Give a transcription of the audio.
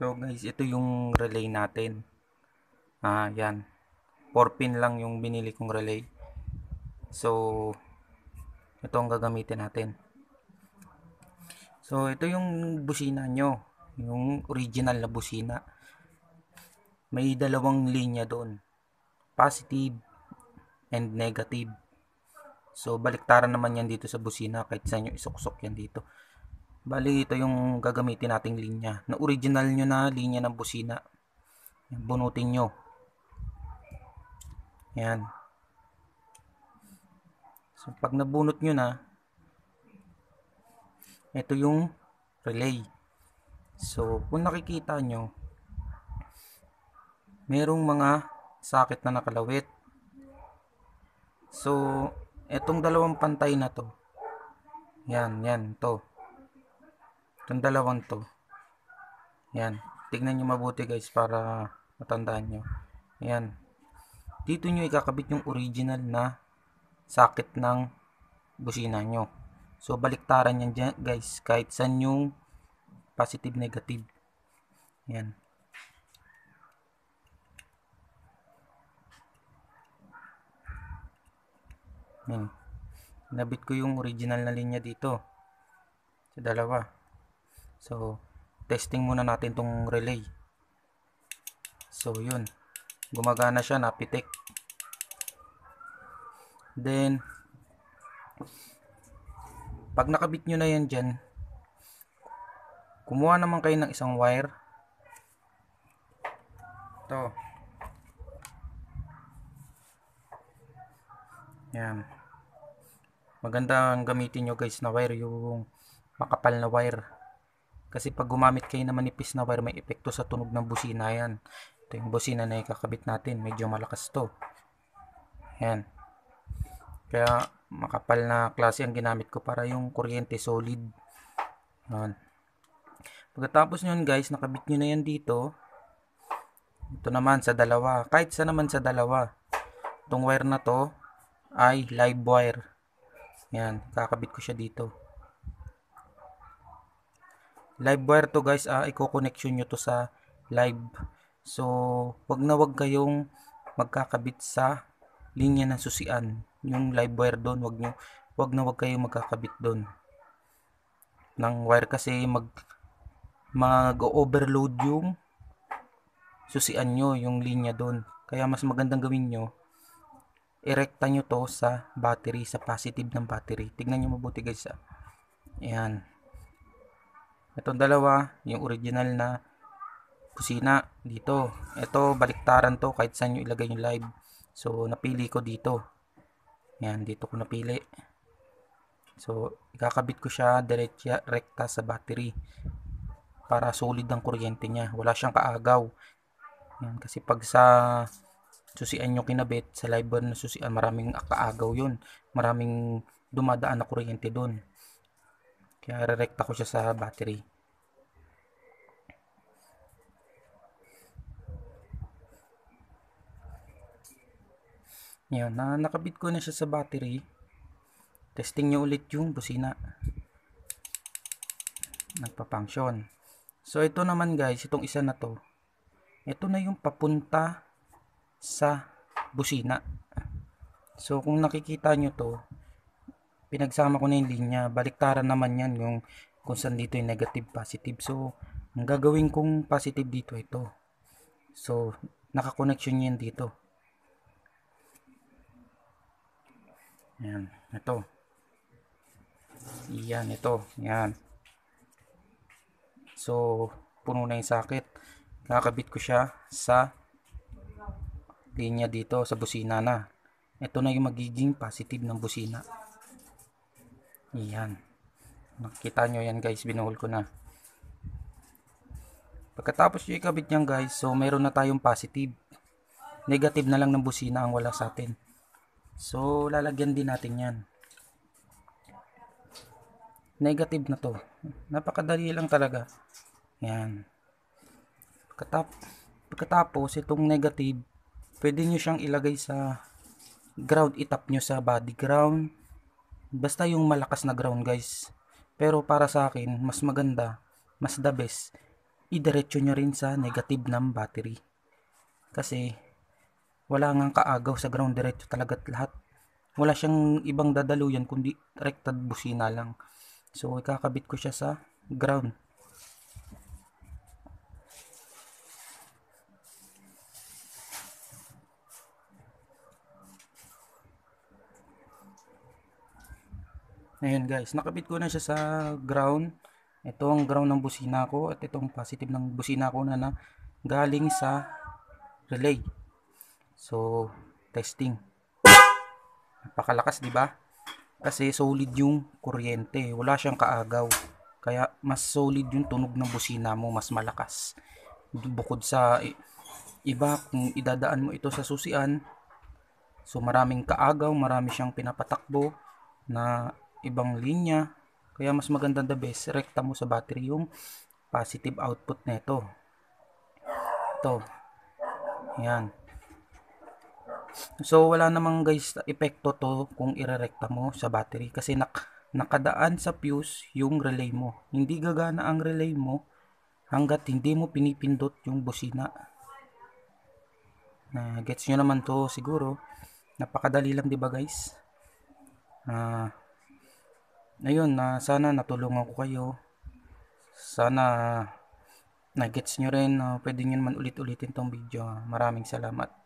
So guys, ito yung relay natin. Yan. 4 pin lang yung binili kong relay. So, ito ang gagamitin natin. So, ito yung busina nyo. Yung original na busina. May dalawang linya doon. Positive and negative. So, baliktaran naman yan dito sa busina kahit saan nyo isuksok yan dito. Bali, ito yung gagamitin nating linya. Na original nyo na linya ng busina. Bunutin nyo. Yan. So, pag nabunot nyo na, ito yung relay. So, kung nakikita nyo, merong mga sakit na nakalawit. So, itong dalawang pantay na to, yan, to. Itong dalawang to, yan. Tignan nyo mabuti guys para matandaan nyo. Yan. Dito nyo ikakabit yung original na sakit ng busina nyo. So, baliktaran yan dyan, guys. Kahit saan yung positive, negative. Yan. Yan. Nabit ko yung original na linya dito. Sa dalawa. So, testing muna natin tong relay. So, yun. Gumagana siya, napitik. Then, pag nakabit nyo na yan dyan, kumuha naman kayo ng isang wire. Ito. Yan. Maganda ang gamitin nyo guys na wire, yung makapal na wire. Kasi pag gumamit kayo na manipis na wire, may epekto sa tunog ng busina yan. Ito yung busina na ikakabit natin. Medyo malakas to. Yan. Kaya makapal na klase ang ginamit ko para yung kuryente solid. Yan. Pagkatapos nyo guys, nakabit nyo na yan dito. Ito naman sa dalawa. Kahit sa naman sa dalawa. Itong wire na to ay live wire. Yan. Kakabit ko siya dito. Live wire to guys. I-connection nyo to sa live. So, wag na wag kayong magkakabit sa linya ng susian. Yung live wire doon, wag na wag kayong magkakabit doon ng wire kasi mag-overload yung susian nyo, yung linya doon. Kaya mas magandang gawin nyo, irekta nyo to sa battery, sa positive ng battery. Tignan nyo mabuti guys. Ayan. Itong dalawa, yung original na busina dito. Ito, baliktaran to kahit saan nyo ilagay yung live. So, napili ko dito. Yan, dito ko napili. So, ikakabit ko siya diretsa, rekta sa battery. Para solid ang kuryente niya. Wala siyang kaagaw. Yan, kasi pag sa susian nyo kinabit, sa live na susian, maraming kaagaw yun. Maraming dumadaan na kuryente doon. Kaya rerekta ko siya sa battery. Yan, nakabit ko na siya sa battery. Testing nyo ulit yung busina. Nagpa-function. So, ito naman guys, itong isa na to. Ito na yung papunta sa busina. So, kung nakikita nyo to, pinagsama ko na yung linya. Baliktaran naman yan yung kung saan dito yung negative, positive. So, ang gagawin kong positive dito, ito. So, nakakonnection yan dito. Yan, ito. Yan, ito. Yan. So, puno na yung sakit. Kakabit ko siya sa linya dito, sa busina na. Ito na yung magiging positive ng busina. Yan. Nakita nyo yan guys, binuhol ko na. Pagkatapos yung ikabit nyan guys, so mayroon na tayong positive. Negative na lang ng busina ang wala sa atin. So, lalagyan din natin yan. Negative na to. Napakadali lang talaga. Yan. Pagkatapos, itong negative, pwede nyo siyang ilagay sa ground. Itap nyo sa body ground. Basta yung malakas na ground guys. Pero para sa akin, mas maganda, mas the best, idiretso nyo rin sa negative ng battery. Kasi wala ngang kaagaw sa ground, diretso talaga't lahat. Wala siyang ibang dadaluyan kundi rektad busina lang. So ikakabit ko siya sa ground. Ayan guys, nakabit ko na siya sa ground. Ito ang ground ng busina ko at itong positive ng busina ko na galing sa relay. So, testing. Napakalakas, di ba? Kasi solid yung kuryente, wala siyang kaagaw. Kaya mas solid yung tunog ng busina mo, mas malakas. Bukod sa iba, kung idadaan mo ito sa susian, so maraming kaagaw, marami siyang pinapatakbo na ibang linya. Kaya mas maganda, the best, rekta mo sa battery yung positive output nito. Ito. Ayan. So wala namang guys epekto to kung irerekta mo sa battery kasi nakadaan sa fuse yung relay mo. Hindi gagana ang relay mo hanggat hindi mo pinipindot yung busina. Gets nyo naman to siguro. Napakadali lang, 'di ba guys? Ayun, sana natulungan ko kayo. Sana na-gets nyo rin. Pwede nyo naman ulit-ulitin tong video. Maraming salamat.